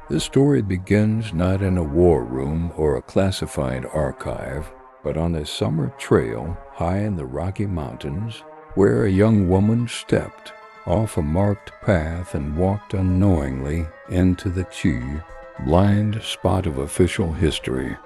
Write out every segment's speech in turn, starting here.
This story begins not in a war room or a classified archive, but on a summer trail high in the Rocky Mountains, where a young woman stepped off a marked path and walked unknowingly into the blind spot of official history.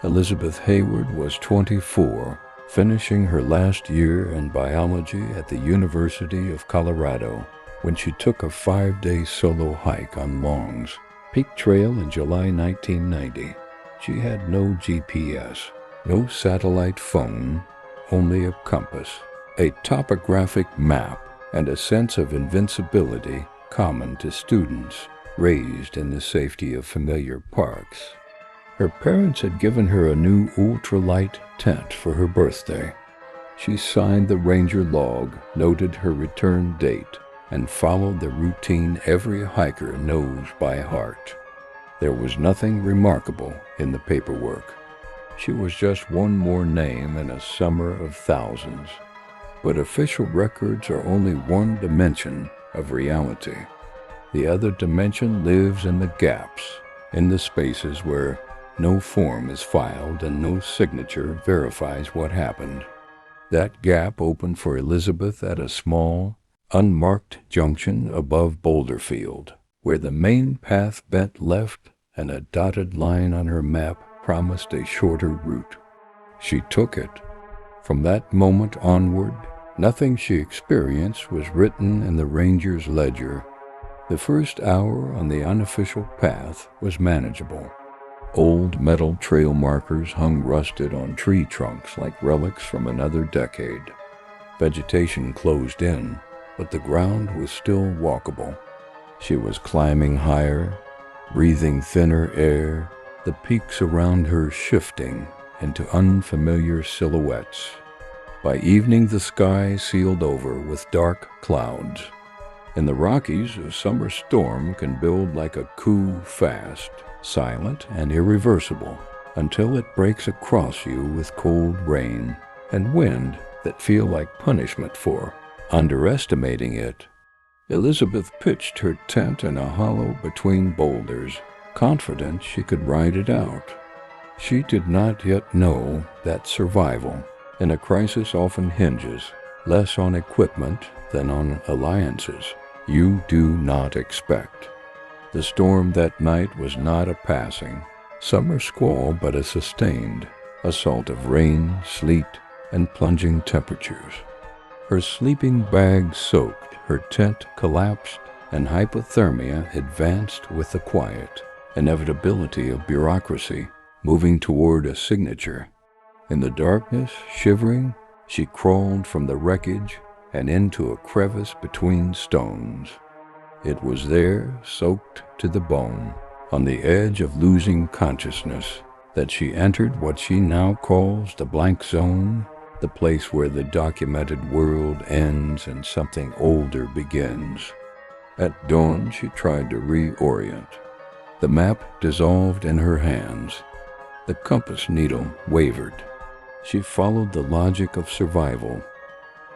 Elizabeth Hayyward was 24, finishing her last year in biology at the University of Colorado, when she took a 5-day solo hike on Long's Peak Trail in July 1990. She had no GPS, no satellite phone, only a compass, a topographic map, and a sense of invincibility common to students raised in the safety of familiar parks. Her parents had given her a new ultralight tent for her birthday. She signed the ranger log, noted her return date, and followed the routine every hiker knows by heart. There was nothing remarkable in the paperwork. She was just one more name in a summer of thousands. But official records are only one dimension of reality. The other dimension lives in the gaps, in the spaces where no form is filed and no signature verifies what happened. That gap opened for Elizabeth at a small, unmarked junction above Boulder Field, where the main path bent left and a dotted line on her map promised a shorter route. She took it. From that moment onward, nothing she experienced was written in the ranger's ledger. The first hour on the unofficial path was manageable. Old metal trail markers hung rusted on tree trunks like relics from another decade. Vegetation closed in, but the ground was still walkable. She was climbing higher, breathing thinner air, the peaks around her shifting into unfamiliar silhouettes. By evening, the sky sealed over with dark clouds. In the Rockies, a summer storm can build like a coup fast, silent and irreversible, until it breaks across you with cold rain and wind that feel like punishment for underestimating it. Elizabeth pitched her tent in a hollow between boulders, confident she could ride it out. She did not yet know that survival in a crisis often hinges less on equipment than on alliances you do not expect. The storm that night was not a passing summer squall, but a sustained assault of rain, sleet, and plunging temperatures. Her sleeping bag soaked, her tent collapsed, and hypothermia advanced with the quiet inevitability of bureaucracy moving toward a signature. In the darkness, shivering, she crawled from the wreckage and into a crevice between stones. It was there, soaked to the bone, on the edge of losing consciousness, that she entered what she now calls the blank zone, the place where the documented world ends and something older begins. At dawn, she tried to reorient. The map dissolved in her hands. The compass needle wavered. She followed the logic of survival.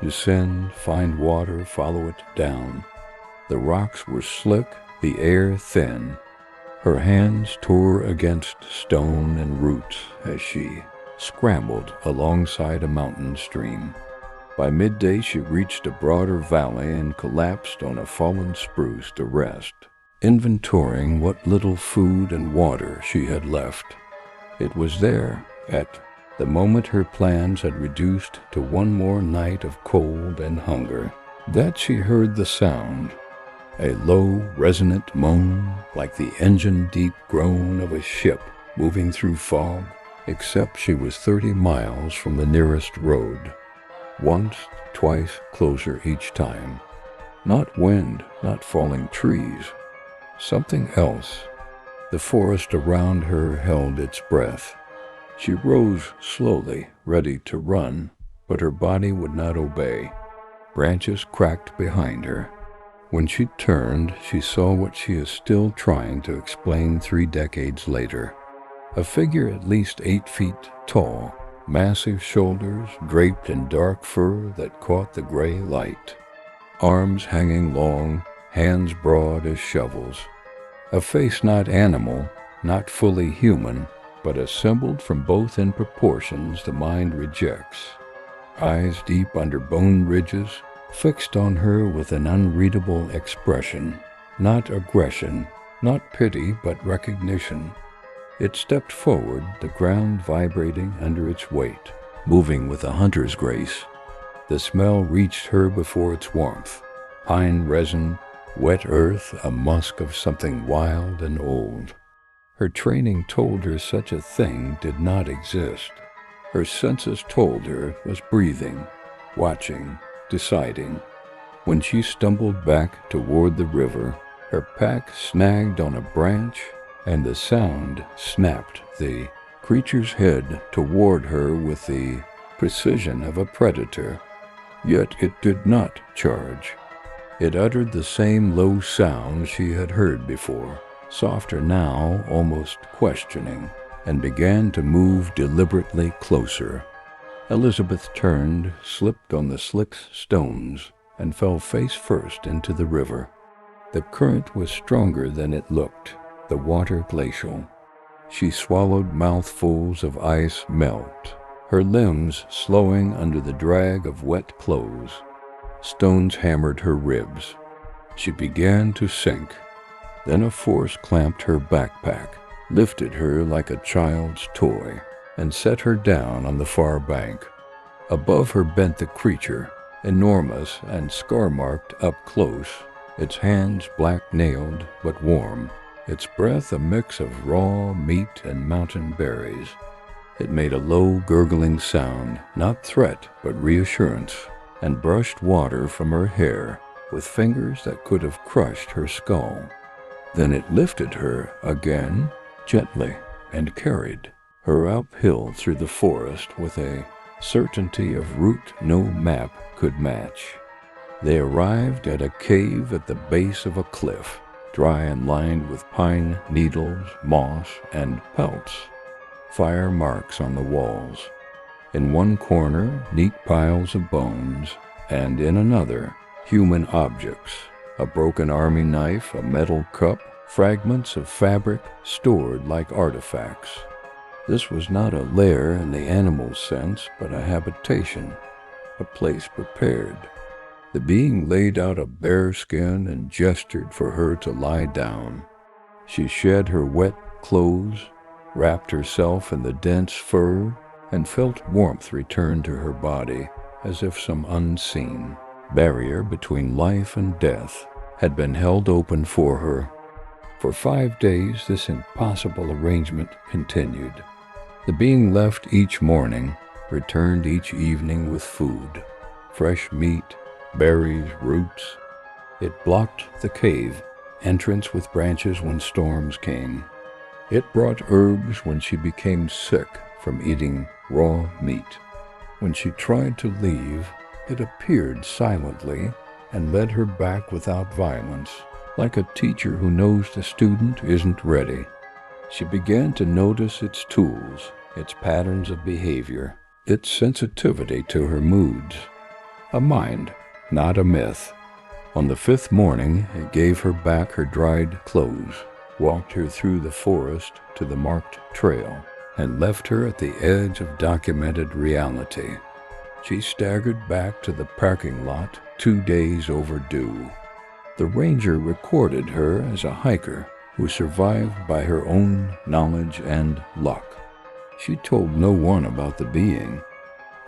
Descend, find water, follow it down. The rocks were slick, the air thin. Her hands tore against stone and roots as she scrambled alongside a mountain stream. By midday, she reached a broader valley and collapsed on a fallen spruce to rest, inventorying what little food and water she had left. It was there, at the moment her plans had reduced to one more night of cold and hunger, that she heard the sound, a low, resonant moan like the engine-deep groan of a ship moving through fog, except she was 30 miles from the nearest road. Once, twice closer each time. Not wind, not falling trees. Something else. The forest around her held its breath. She rose slowly, ready to run, but her body would not obey. Branches cracked behind her. When she turned, she saw what she is still trying to explain 3 decades later. A figure at least 8 feet tall, massive shoulders draped in dark fur that caught the gray light. Arms hanging long, hands broad as shovels. A face not animal, not fully human, but assembled from both in proportions the mind rejects. Eyes deep under bone ridges, fixed on her with an unreadable expression, not aggression, not pity, but recognition. It stepped forward, the ground vibrating under its weight, moving with a hunter's grace. The smell reached her before its warmth. Pine resin, wet earth, a musk of something wild and old. Her training told her such a thing did not exist. Her senses told her was breathing, watching, deciding. When she stumbled back toward the river, her pack snagged on a branch, and the sound snapped the creature's head toward her with the precision of a predator. Yet it did not charge. It uttered the same low sound she had heard before, softer now, almost questioning, and began to move deliberately closer. Elizabeth turned, slipped on the slick stones, and fell face first into the river. The current was stronger than it looked, the water glacial. She swallowed mouthfuls of ice melt, her limbs slowing under the drag of wet clothes. Stones hammered her ribs. She began to sink. Then a force clamped her backpack, lifted her like a child's toy, and set her down on the far bank. Above her bent the creature, enormous and scar-marked up close, its hands black-nailed but warm, its breath a mix of raw meat and mountain berries. It made a low, gurgling sound, not threat but reassurance, and brushed water from her hair with fingers that could have crushed her skull. Then it lifted her again, gently, and carried her uphill through the forest with a certainty of route no map could match. They arrived at a cave at the base of a cliff, dry and lined with pine needles, moss, and pelts. Fire marks on the walls. In one corner, neat piles of bones, and in another, human objects, a broken army knife, a metal cup, fragments of fabric stored like artifacts. This was not a lair in the animal sense, but a habitation, a place prepared. The being laid out a bare skin and gestured for her to lie down. She shed her wet clothes, wrapped herself in the dense fur, and felt warmth return to her body, as if some unseen barrier between life and death had been held open for her. For 5 days this impossible arrangement continued. The being left each morning, returned each evening with food, fresh meat, berries, roots. It blocked the cave entrance with branches when storms came. It brought herbs when she became sick from eating raw meat. When she tried to leave, it appeared silently and led her back without violence, like a teacher who knows the student isn't ready. She began to notice its tools, its patterns of behavior, its sensitivity to her moods. A mind, not a myth. On the 5th morning, it gave her back her dried clothes, walked her through the forest to the marked trail, and left her at the edge of documented reality. She staggered back to the parking lot 2 days overdue. The ranger recorded her as a hiker who survived by her own knowledge and luck. She told no one about the being.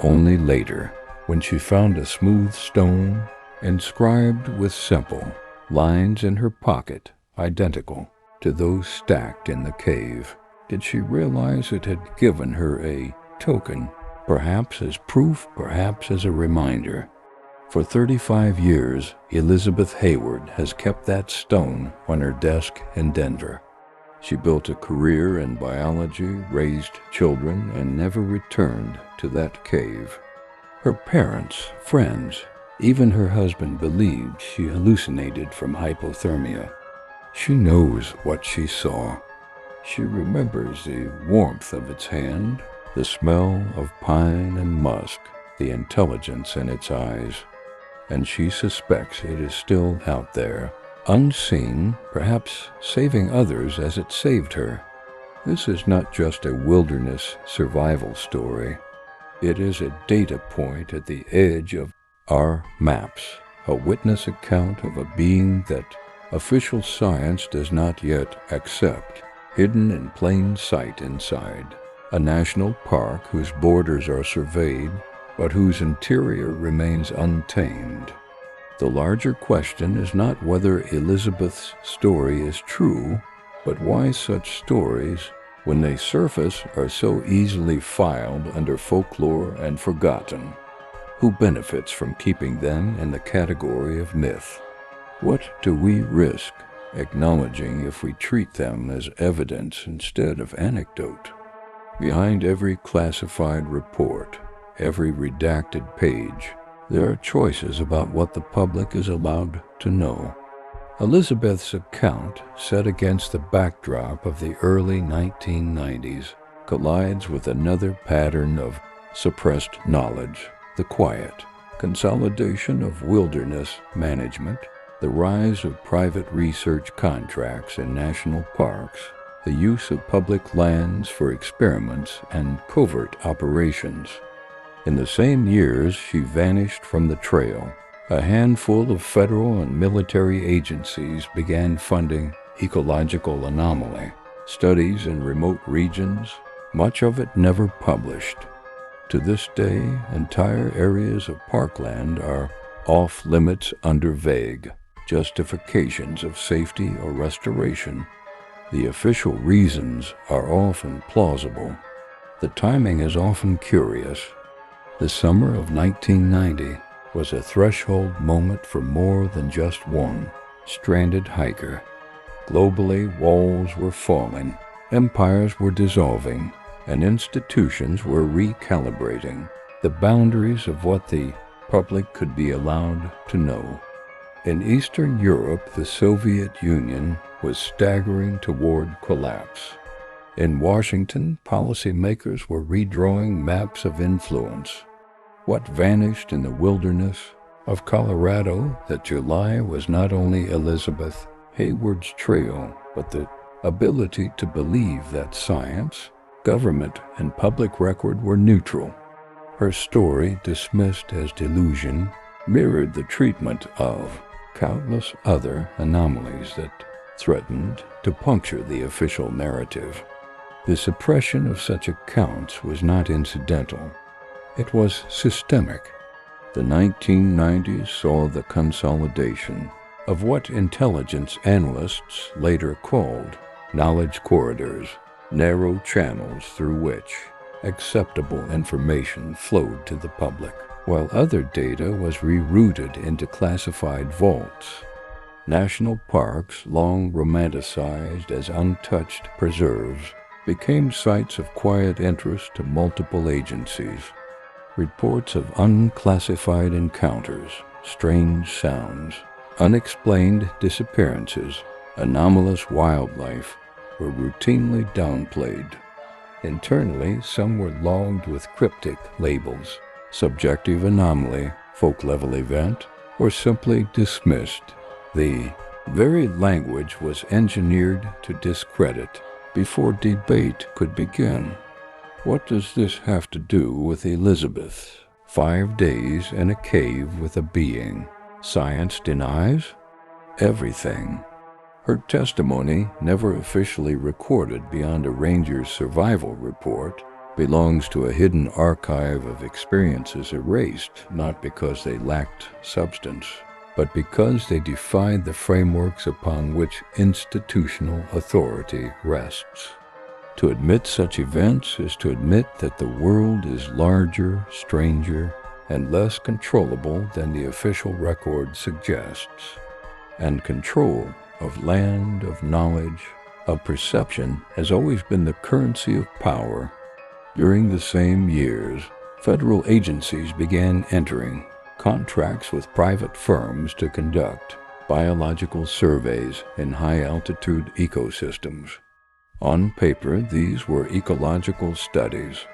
Only later, when she found a smooth stone inscribed with simple lines in her pocket, identical to those stacked in the cave, did she realize it had given her a token, perhaps as proof, perhaps as a reminder. For 35 years, Elizabeth Hayyward has kept that stone on her desk in Denver. She built a career in biology, raised children, and never returned to that cave. Her parents, friends, even her husband believed she hallucinated from hypothermia. She knows what she saw. She remembers the warmth of its hand, the smell of pine and musk, the intelligence in its eyes, and she suspects it is still out there, unseen, perhaps saving others as it saved her. This is not just a wilderness survival story. It is a data point at the edge of our maps, a witness account of a being that official science does not yet accept, hidden in plain sight inside a national park whose borders are surveyed, but whose interior remains untamed. The larger question is not whether Elizabeth's story is true, but why such stories, when they surface, are so easily filed under folklore and forgotten. Who benefits from keeping them in the category of myth? What do we risk acknowledging if we treat them as evidence instead of anecdote? Behind every classified report, every redacted page, there are choices about what the public is allowed to know. Elizabeth's account, set against the backdrop of the early 1990s, collides with another pattern of suppressed knowledge: the quiet consolidation of wilderness management, the rise of private research contracts in national parks, the use of public lands for experiments and covert operations. In the same years she vanished from the trail, a handful of federal and military agencies began funding ecological anomaly studies in remote regions, much of it never published. To this day, entire areas of parkland are off-limits under vague justifications of safety or restoration. The official reasons are often plausible. The timing is often curious. The summer of 1990 was a threshold moment for more than just one stranded hiker. Globally, walls were falling, empires were dissolving, and institutions were recalibrating the boundaries of what the public could be allowed to know. In Eastern Europe, the Soviet Union was staggering toward collapse. In Washington, policymakers were redrawing maps of influence. What vanished in the wilderness of Colorado that July was not only Elizabeth Hayward's trail, but the ability to believe that science, government, and public record were neutral. Her story, dismissed as delusion, mirrored the treatment of countless other anomalies that threatened to puncture the official narrative. The suppression of such accounts was not incidental. It was systemic. The 1990s saw the consolidation of what intelligence analysts later called knowledge corridors, narrow channels through which acceptable information flowed to the public, while other data was rerouted into classified vaults. National parks, long romanticized as untouched preserves, became sites of quiet interest to multiple agencies. Reports of unclassified encounters, strange sounds, unexplained disappearances, anomalous wildlife were routinely downplayed. Internally, some were logged with cryptic labels: subjective anomaly, folk-level event, or simply dismissed. The very language was engineered to discredit before debate could begin. What does this have to do with Elizabeth? 5 days in a cave with a being science denies? Everything. Her testimony, never officially recorded beyond a ranger's survival report, belongs to a hidden archive of experiences erased not because they lacked substance, but because they defied the frameworks upon which institutional authority rests. To admit such events is to admit that the world is larger, stranger, and less controllable than the official record suggests. And control of land, of knowledge, of perception has always been the currency of power. During the same years, federal agencies began entering contracts with private firms to conduct biological surveys in high-altitude ecosystems. On paper, these were ecological studies.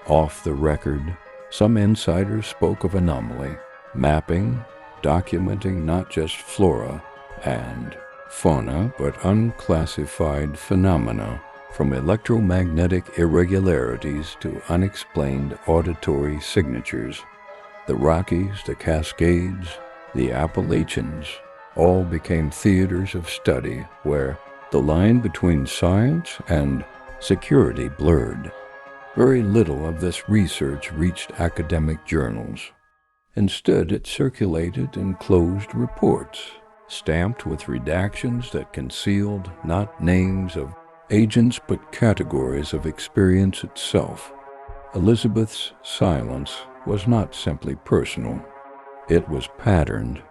Off the record, some insiders spoke of anomaly, mapping, documenting not just flora, and fauna, but unclassified phenomena, from electromagnetic irregularities to unexplained auditory signatures. The Rockies, the Cascades, the Appalachians all became theaters of study where the line between science and security blurred. Very little of this research reached academic journals. Instead, it circulated in closed reports, stamped with redactions that concealed not names of agents but categories of experience itself. Elizabeth's silence was not simply personal. It was patterned.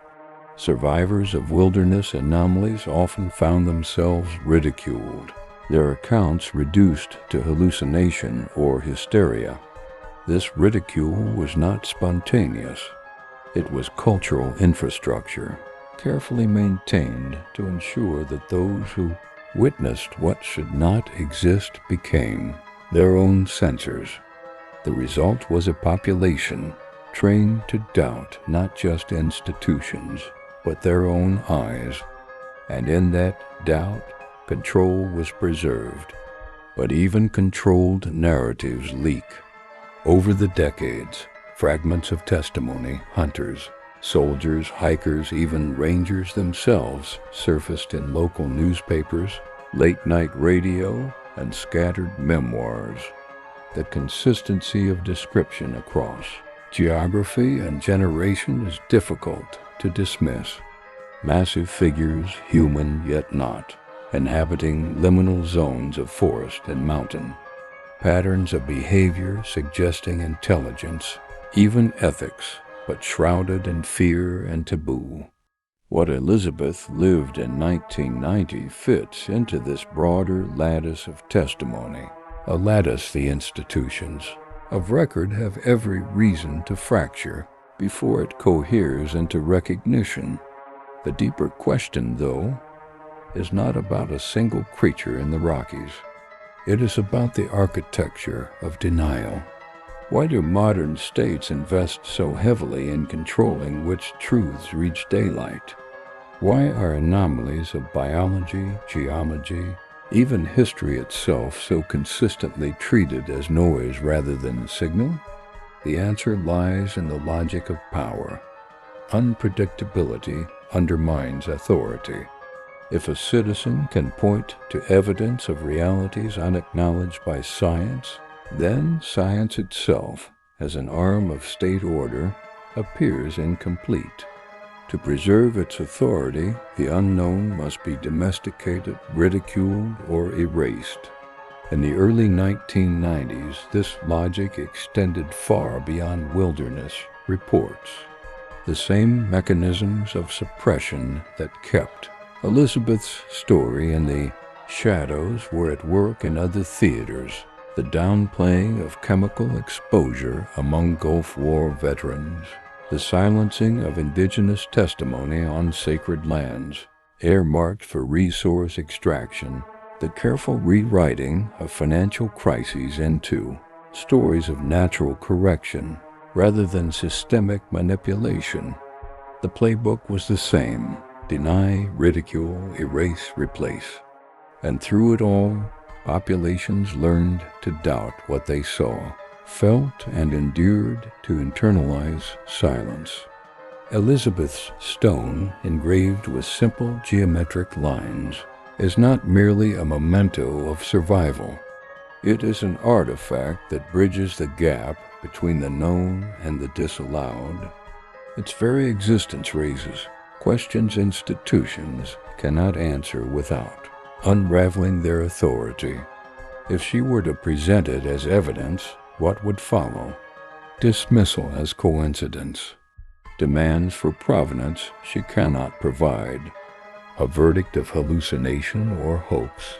Survivors of wilderness anomalies often found themselves ridiculed, their accounts reduced to hallucination or hysteria. This ridicule was not spontaneous. It was cultural infrastructure, carefully maintained to ensure that those who witnessed what should not exist became their own censors. The result was a population trained to doubt not just institutions, but their own eyes. And in that doubt, control was preserved. But even controlled narratives leak. Over the decades, fragments of testimony, hunters, soldiers, hikers, even rangers themselves surfaced in local newspapers, late-night radio, and scattered memoirs. The consistency of description across geography and generation is difficult to dismiss. Massive figures, human yet not, inhabiting liminal zones of forest and mountain. Patterns of behavior suggesting intelligence, even ethics, but shrouded in fear and taboo. What Elizabeth lived in 1990 fits into this broader lattice of testimony, a lattice the institutions of record have every reason to fracture before it coheres into recognition. The deeper question, though, is not about a single creature in the Rockies. It is about the architecture of denial. Why do modern states invest so heavily in controlling which truths reach daylight? Why are anomalies of biology, geology, even history itself so consistently treated as noise rather than a signal? The answer lies in the logic of power. Unpredictability undermines authority. If a citizen can point to evidence of realities unacknowledged by science, then science itself, as an arm of state order, appears incomplete. To preserve its authority, the unknown must be domesticated, ridiculed, or erased. In the early 1990s, this logic extended far beyond wilderness reports. The same mechanisms of suppression that kept Elizabeth's story in the shadows were at work in other theaters. The downplaying of chemical exposure among Gulf War veterans, the silencing of indigenous testimony on sacred lands, earmarked for resource extraction, the careful rewriting of financial crises into stories of natural correction rather than systemic manipulation. The playbook was the same: deny, ridicule, erase, replace. And through it all, populations learned to doubt what they saw, felt, and endured to internalize silence. Elizabeth's stone, engraved with simple geometric lines, is not merely a memento of survival. It is an artifact that bridges the gap between the known and the disallowed. Its very existence raises questions institutions cannot answer without unraveling their authority. If she were to present it as evidence, what would follow? Dismissal as coincidence. Demands for provenance she cannot provide. A verdict of hallucination or hoax.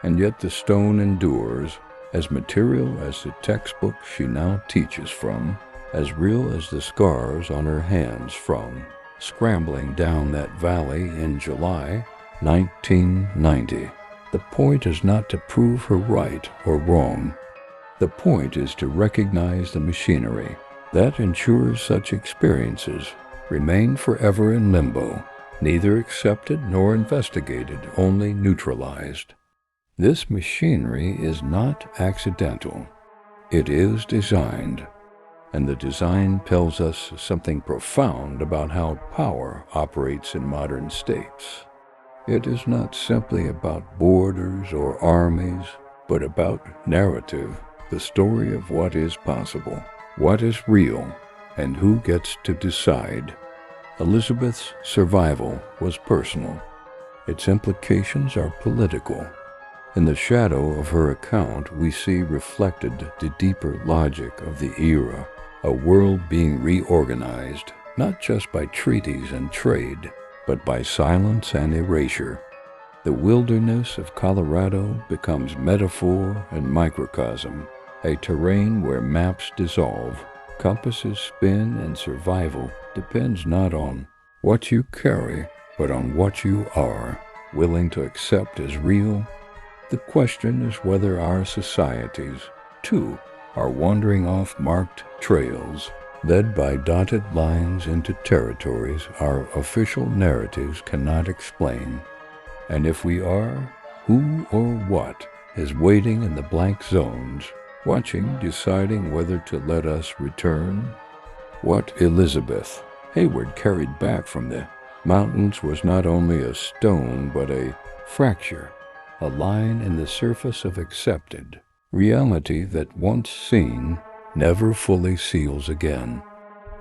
And yet the stone endures, as material as the textbook she now teaches from, as real as the scars on her hands from scrambling down that valley in July 1990. The point is not to prove her right or wrong. The point is to recognize the machinery that ensures such experiences remain forever in limbo, neither accepted nor investigated, only neutralized. This machinery is not accidental. It is designed, and the design tells us something profound about how power operates in modern states. It is not simply about borders or armies, but about narrative, the story of what is possible, what is real, and who gets to decide. Elizabeth's survival was personal. Its implications are political. In the shadow of her account, we see reflected the deeper logic of the era, a world being reorganized, not just by treaties and trade, but by silence and erasure. The wilderness of Colorado becomes metaphor and microcosm, a terrain where maps dissolve, compasses spin, and survival depends not on what you carry, but on what you are, willing to accept as real. The question is whether our societies, too, are wandering off marked trails, led by dotted lines into territories our official narratives cannot explain. And if we are, who or what is waiting in the blank zones, watching, deciding whether to let us return? What Elizabeth Hayyward carried back from the mountains was not only a stone, but a fracture, a line in the surface of accepted reality that once seen never fully seals again.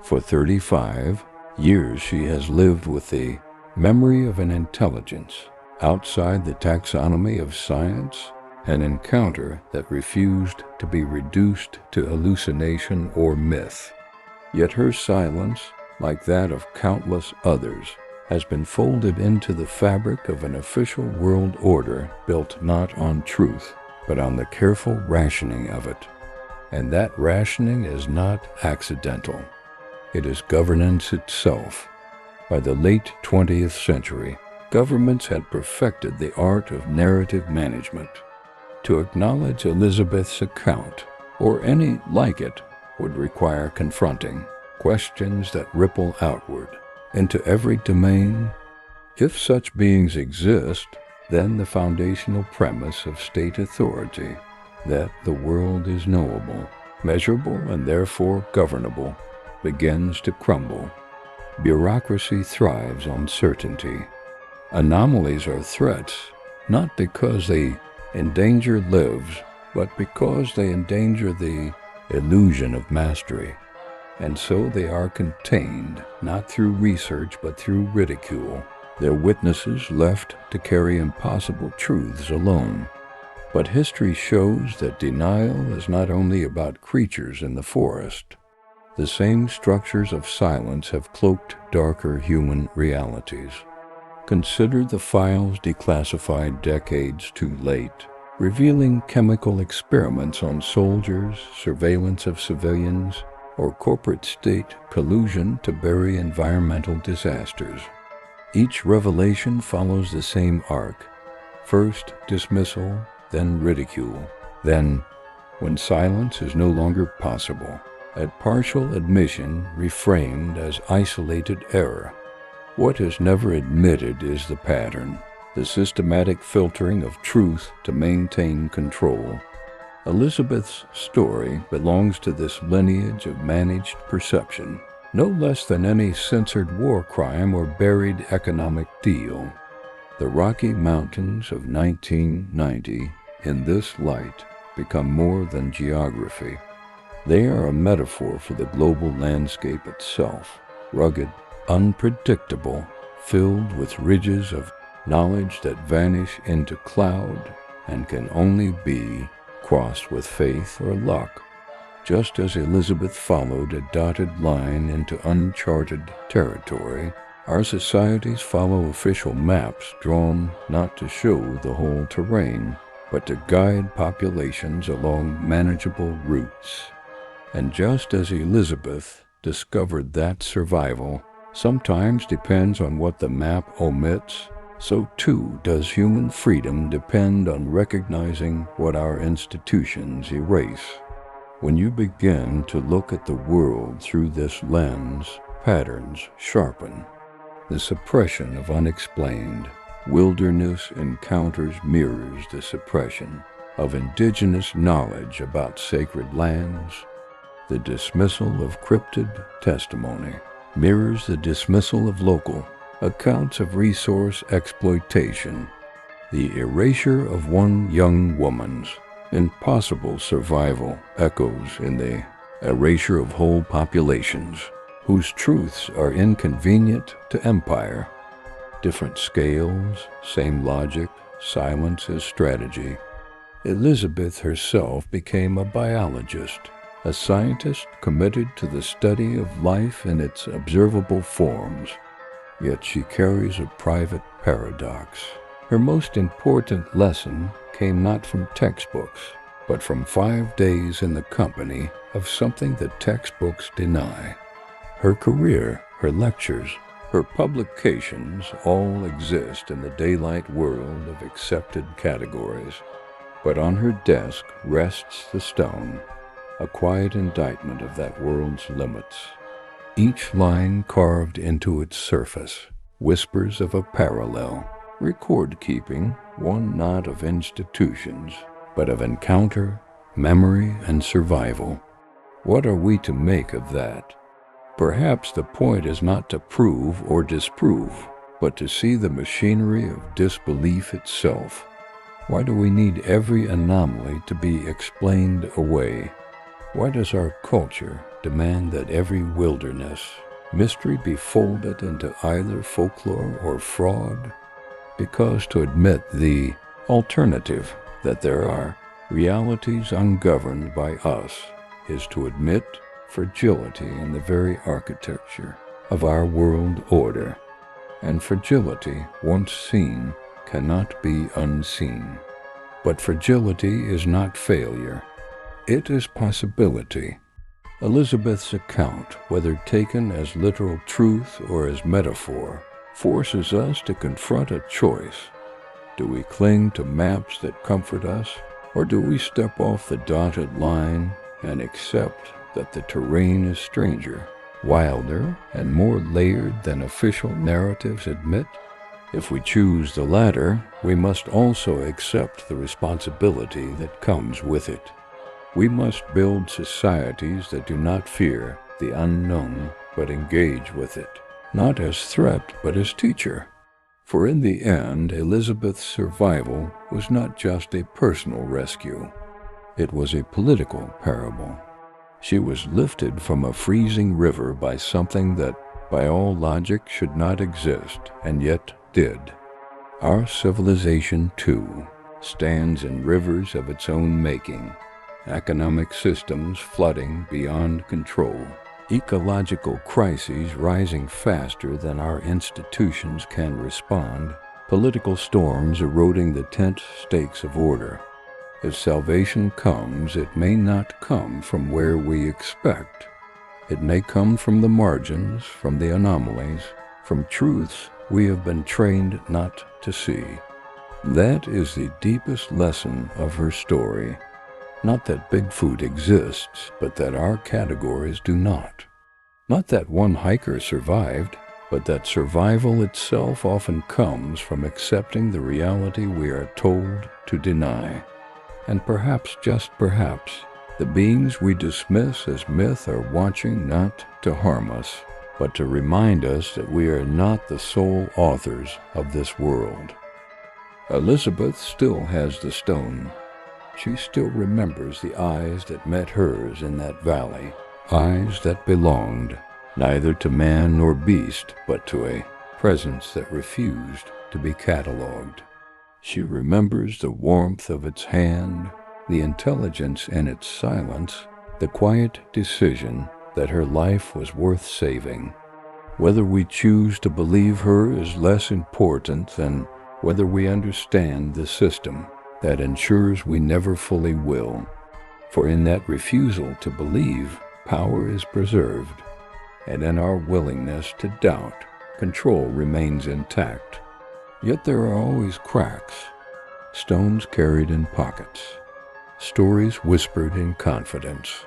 For 35 years she has lived with the memory of an intelligence outside the taxonomy of science, an encounter that refused to be reduced to hallucination or myth. Yet her silence, like that of countless others, has been folded into the fabric of an official world order built not on truth, but on the careful rationing of it. And that rationing is not accidental. It is governance itself. By the late 20th century, governments had perfected the art of narrative management. To acknowledge Elizabeth's account, or any like it, would require confronting questions that ripple outward into every domain. If such beings exist, then the foundational premise of state authority, that the world is knowable, measurable, and therefore governable, begins to crumble. Bureaucracy thrives on certainty. Anomalies are threats, not because they endanger lives, but because they endanger the illusion of mastery. And so they are contained, not through research, but through ridicule, their witnesses left to carry impossible truths alone. But history shows that denial is not only about creatures in the forest. The same structures of silence have cloaked darker human realities. Consider the files declassified decades too late, revealing chemical experiments on soldiers, surveillance of civilians, or corporate state collusion to bury environmental disasters. Each revelation follows the same arc. First dismissal, then ridicule, then, when silence is no longer possible, a partial admission reframed as isolated error. What is never admitted is the pattern, the systematic filtering of truth to maintain control. Elizabeth's story belongs to this lineage of managed perception, no less than any censored war crime or buried economic deal. The Rocky Mountains of 1990, in this light, become more than geography. They are a metaphor for the global landscape itself, rugged, unpredictable, filled with ridges of knowledge that vanish into cloud and can only be crossed with faith or luck. Just as Elizabeth followed a dotted line into uncharted territory, our societies follow official maps drawn not to show the whole terrain, but to guide populations along manageable routes. And just as Elizabeth discovered that survival sometimes depends on what the map omits, so too does human freedom depend on recognizing what our institutions erase. When you begin to look at the world through this lens, patterns sharpen. The suppression of unexplained. Wilderness encounters mirrors the suppression of indigenous knowledge about sacred lands. The dismissal of cryptid testimony mirrors the dismissal of local accounts of resource exploitation. The erasure of one young woman's impossible survival echoes in the erasure of whole populations, whose truths are inconvenient to empire. Different scales, same logic, silence as strategy. Elizabeth herself became a biologist, a scientist committed to the study of life in its observable forms. Yet she carries a private paradox. Her most important lesson came not from textbooks, but from 5 days in the company of something that textbooks deny. Her career, her lectures, her publications all exist in the daylight world of accepted categories. But on her desk rests the stone, a quiet indictment of that world's limits. Each line carved into its surface whispers of a parallel, record-keeping, one not of institutions, but of encounter, memory, and survival. What are we to make of that? Perhaps the point is not to prove or disprove, but to see the machinery of disbelief itself. Why do we need every anomaly to be explained away? Why does our culture demand that every wilderness mystery be folded into either folklore or fraud? Because to admit the alternative, that there are realities ungoverned by us, is to admit fragility in the very architecture of our world order. And fragility, once seen, cannot be unseen. But fragility is not failure. It is possibility. Elizabeth's account, whether taken as literal truth or as metaphor, forces us to confront a choice. Do we cling to maps that comfort us, or do we step off the dotted line and accept that the terrain is stranger, wilder, and more layered than official narratives admit? If we choose the latter, we must also accept the responsibility that comes with it. We must build societies that do not fear the unknown, but engage with it, not as threat, but as teacher. For in the end, Elizabeth's survival was not just a personal rescue. It was a political parable. She was lifted from a freezing river by something that, by all logic, should not exist, and yet did. Our civilization, too, stands in rivers of its own making, economic systems flooding beyond control, ecological crises rising faster than our institutions can respond, political storms eroding the tent stakes of order. If salvation comes, it may not come from where we expect. It may come from the margins, from the anomalies, from truths we have been trained not to see. That is the deepest lesson of her story. Not that Bigfoot exists, but that our categories do not. Not that one hiker survived, but that survival itself often comes from accepting the reality we are told to deny. And perhaps, just perhaps, the beings we dismiss as myth are watching not to harm us, but to remind us that we are not the sole authors of this world. Elizabeth still has the stone. She still remembers the eyes that met hers in that valley, eyes that belonged neither to man nor beast, but to a presence that refused to be catalogued. She remembers the warmth of its hand, the intelligence in its silence, the quiet decision that her life was worth saving. Whether we choose to believe her is less important than whether we understand the system that ensures we never fully will. For in that refusal to believe, power is preserved, and in our willingness to doubt, control remains intact. Yet there are always cracks, stones carried in pockets, stories whispered in confidence,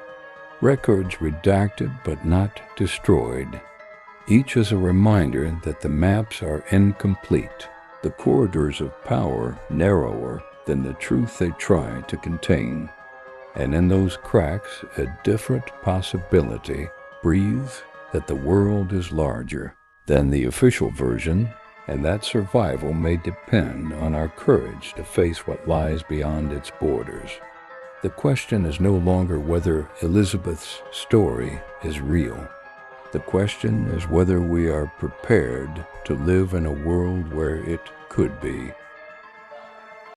records redacted but not destroyed. each as a reminder that the maps are incomplete, the corridors of power narrower than the truth they try to contain. And in those cracks, a different possibility breathes that the world is larger than the official version, and that survival may depend on our courage to face what lies beyond its borders. The question is no longer whether Elizabeth's story is real. The question is whether we are prepared to live in a world where it could be.